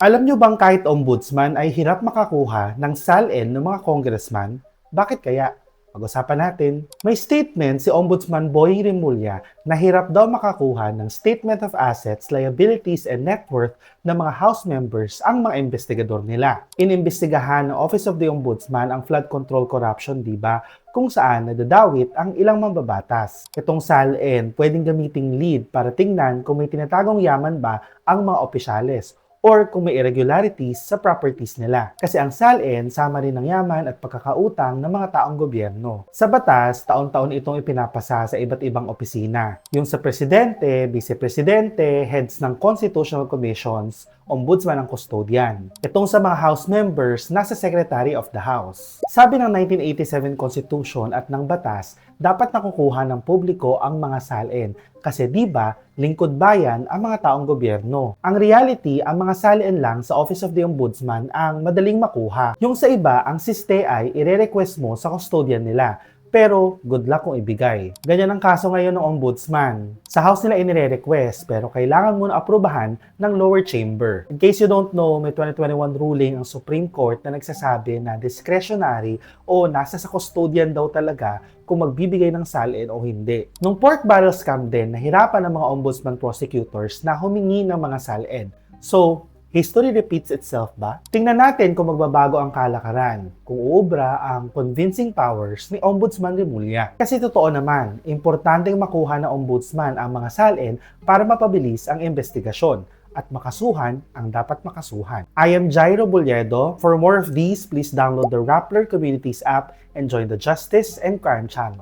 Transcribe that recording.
Alam nyo bang kahit ombudsman ay hirap makakuha ng salin ng mga congressman? Bakit kaya? Pag-usapan natin. May statement si Ombudsman Boying Rimulya na hirap daw makakuha ng Statement of Assets, Liabilities, and Net Worth ng mga House members ang mga investigador nila. Inimbestigahan ng Office of the Ombudsman ang flood control corruption, di ba? Kung saan nadadawit ang ilang mambabatas. Itong salin pwedeng gamiting lead para tingnan kung may tinatagong yaman ba ang mga opisyales or kung may irregularities sa properties nila. Kasi ang salin, sama rin ng yaman at pagkakautang ng mga taong gobyerno. Sa batas, taon-taon itong ipinapasa sa iba't ibang opisina. Yung sa presidente, vice-presidente, heads ng constitutional commissions, ombudsman ang custodian. Itong sa mga House members, nasa Secretary of the House. Sabi ng 1987 Constitution at ng batas, dapat nakukuha ng publiko ang mga salin. Kasi di ba, lingkod bayan ang mga taong gobyerno. Ang reality, ang mga salin lang sa Office of the Ombudsman ang madaling makuha. Yung sa iba, ang siste ay ire-request mo sa custodian nila. Pero good luck kung ibigay. Ganyan ang kaso ngayon ng ombudsman. Sa house nila inire-request pero kailangan muna aprubahan ng lower chamber. In case you don't know, may 2021 ruling ang Supreme Court na nagsasabi na discretionary o nasa sa custodian daw talaga kung magbibigay ng salin o hindi. Nung pork barrel scam din, nahirapan ang mga ombudsman prosecutors na humingi ng mga salin. So, history repeats itself ba? Tingnan natin kung magbabago ang kalakaran, kung uubra ang convincing powers ni Ombudsman Rimulya. Kasi totoo naman, importanteng makuha ng Ombudsman ang mga salin para mapabilis ang investigasyon at makasuhan ang dapat makasuhan. I am Jairo Bolledo. For more of these, please download the Rappler Communities app and join the Justice and Crime channel.